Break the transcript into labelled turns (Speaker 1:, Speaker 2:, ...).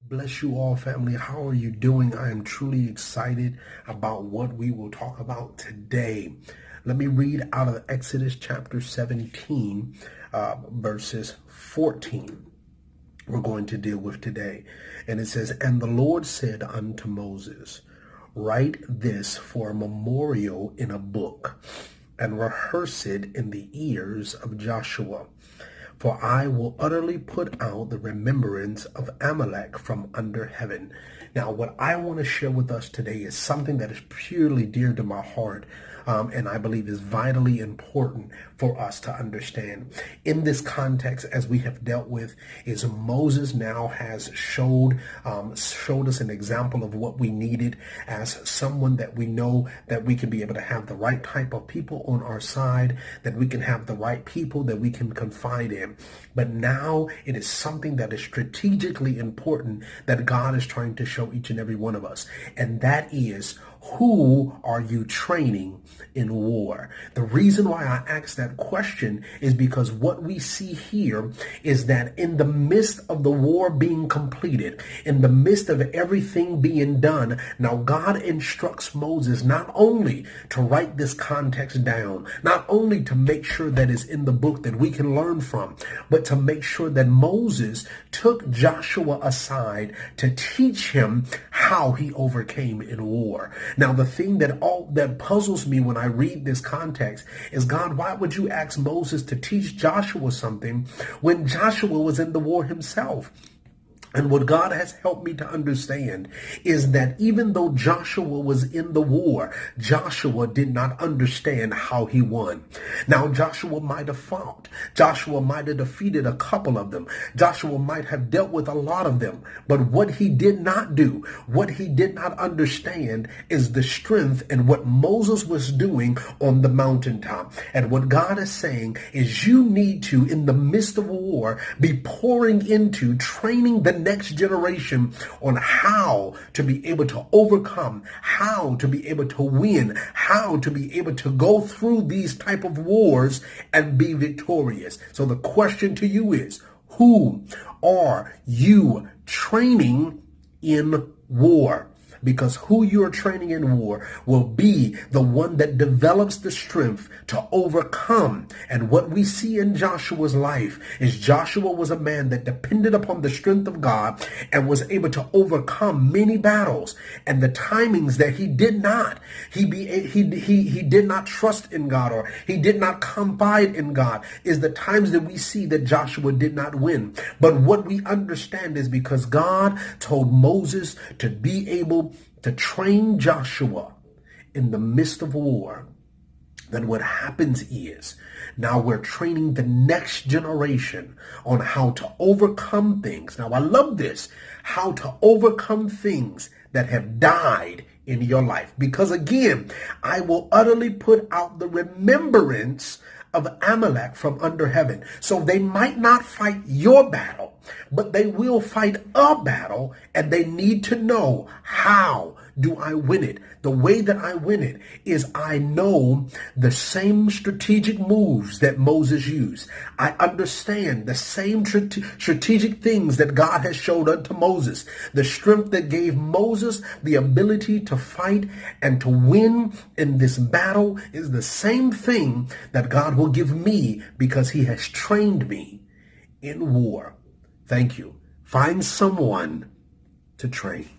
Speaker 1: Bless you all, family. How are you doing? I am truly excited about what we will talk about today. Let me read out of Exodus chapter 17, verses 14. We're going to deal with today. And it says, "And the Lord said unto Moses, Write this for a memorial in a book, and rehearse it in the ears of Joshua. For I will utterly put out the remembrance of Amalek from under heaven." Now, what I want to share with us today is something that is purely dear to my heart, and I believe is vitally important for us to understand. In this context, as we have dealt with, is Moses now has showed us an example of what we needed as someone that we know that we can be able to have the right type of people on our side, that we can have the right people that we can confide in. But now it is something that is strategically important that God is trying to show each and every one of us. And that is, who are you training in war? The reason why I ask that question is because what we see here is that in the midst of the war being completed, in the midst of everything being done, now God instructs Moses not only to write this context down, not only to make sure that it's in the book that we can learn from, but to make sure that Moses took Joshua aside to teach him how he overcame in war. Now, the thing that puzzles me when I read this context is, God, why would you ask Moses to teach Joshua something when Joshua was in the war himself? And what God has helped me to understand is that even though Joshua was in the war, Joshua did not understand how he won. Now, Joshua might have fought. Joshua might have defeated a couple of them. Joshua might have dealt with a lot of them. But what he did not do, what he did not understand, is the strength and what Moses was doing on the mountaintop. And what God is saying is, you need to, in the midst of a war, be pouring into training the next generation on how to be able to overcome, how to be able to win, how to be able to go through these type of wars and be victorious. So the question to you is, who are you training in war? Because who you're training in war will be the one that develops the strength to overcome. And what we see in Joshua's life is Joshua was a man that depended upon the strength of God and was able to overcome many battles. And the timings that he did not, he did not trust in God, or he did not confide in God, is the times that we see that Joshua did not win. But what we understand is because God told Moses to be able to train Joshua in the midst of war, then what happens is now we're training the next generation on how to overcome things. Now, I love this, how to overcome things that have died in your life. Because again, I will utterly put out the remembrance of Amalek from under heaven. So they might not fight your battle, but they will fight a battle, and they need to know, how do I win it? The way that I win it is I know the same strategic moves that Moses used. I understand the same strategic things that God has showed unto Moses. The strength that gave Moses the ability to fight and to win in this battle is the same thing that God will give me, because he has trained me in war. Thank you. Find someone to train.